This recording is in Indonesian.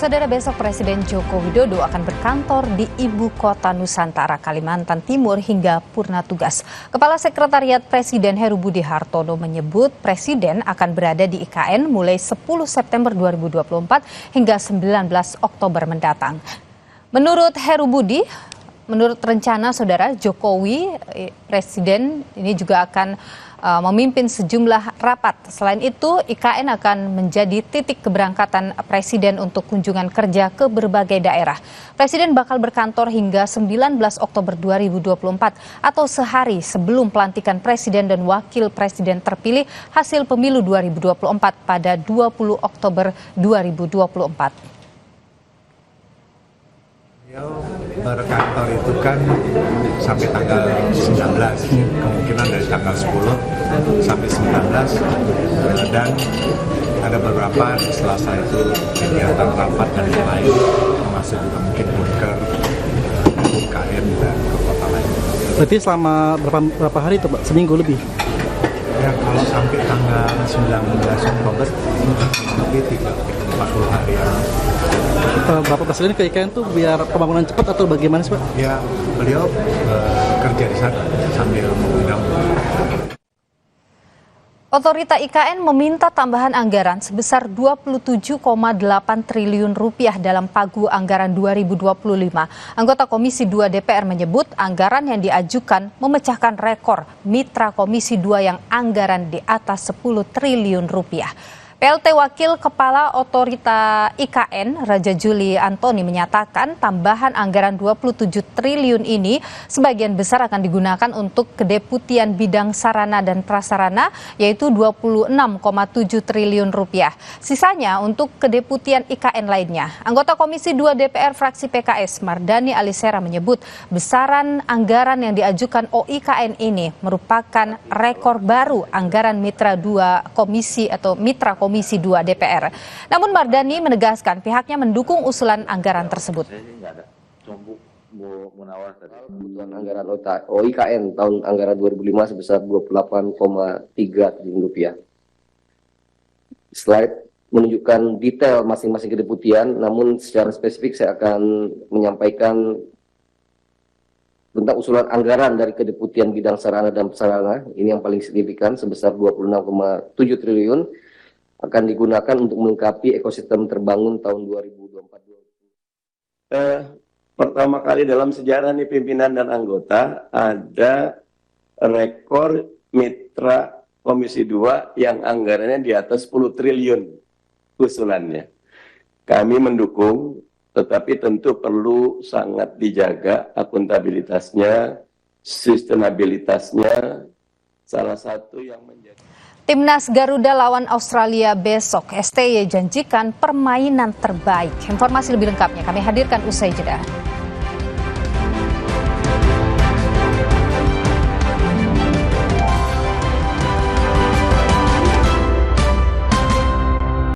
Saudara, besok Presiden Joko Widodo akan berkantor di Ibu Kota Nusantara, Kalimantan Timur hingga purna tugas. Kepala Sekretariat Presiden Heru Budi Hartono menyebut Presiden akan berada di IKN mulai 10 September 2024 hingga 19 Oktober mendatang. Menurut Heru Budi, menurut rencana Saudara, Jokowi, Presiden ini juga akan memimpin sejumlah rapat. Selain itu, IKN akan menjadi titik keberangkatan Presiden untuk kunjungan kerja ke berbagai daerah. Presiden bakal berkantor hingga 19 Oktober 2024 atau sehari sebelum pelantikan Presiden dan Wakil Presiden terpilih hasil pemilu 2024 pada 20 Oktober 2024. Beliau berkantor itu kan sampai tanggal 19, kemungkinan dari tanggal 10 sampai 19, dan ada beberapa di Selasa itu kegiatan rapat dan lain, termasuk juga mungkin bunker, UKM dan kota lain. Berarti selama berapa hari itu Pak? Seminggu lebih? Ya, kalau sampai tanggal 19 Oktober lebih 40 hari ya. Bapak Presiden ke IKN tuh biar pembangunan cepat atau bagaimana sih Pak? Ya, beliau kerja di sana sambil mengundang. Otorita IKN meminta tambahan anggaran sebesar 27,8 triliun rupiah dalam pagu anggaran 2025. Anggota Komisi 2 DPR menyebut anggaran yang diajukan memecahkan rekor mitra Komisi 2 yang anggaran di atas 10 triliun rupiah. PLT Wakil Kepala Otorita IKN, Raja Juli Antoni menyatakan tambahan anggaran 27 triliun ini sebagian besar akan digunakan untuk kedeputian bidang sarana dan prasarana yaitu 26,7 triliun rupiah. Sisanya untuk kedeputian IKN lainnya. Anggota Komisi 2 DPR fraksi PKS Mardani Alisera menyebut besaran anggaran yang diajukan OIKN ini merupakan rekor baru anggaran mitra 2 komisi atau mitra Komisi 2 DPR. Namun Mardani menegaskan pihaknya mendukung usulan anggaran tersebut. Kebutuhan anggaran OIKN tahun anggaran 2005 sebesar 28,3 triliun rupiah. Slide menunjukkan detail masing-masing kedeputian, namun secara spesifik saya akan menyampaikan tentang usulan anggaran dari kedeputian bidang sarana dan prasarana. Ini yang paling signifikan sebesar 26,7 triliun. Akan digunakan untuk melengkapi ekosistem terbangun tahun 2024. Pertama kali dalam sejarah nih pimpinan dan anggota ada rekor mitra Komisi 2 yang anggarannya di atas 10 triliun usulannya. Kami mendukung, tetapi tentu perlu sangat dijaga akuntabilitasnya, sustainabilitasnya. Salah satu yang menjadi Timnas Garuda lawan Australia besok. STY janjikan permainan terbaik. Informasi lebih lengkapnya kami hadirkan usai jeda.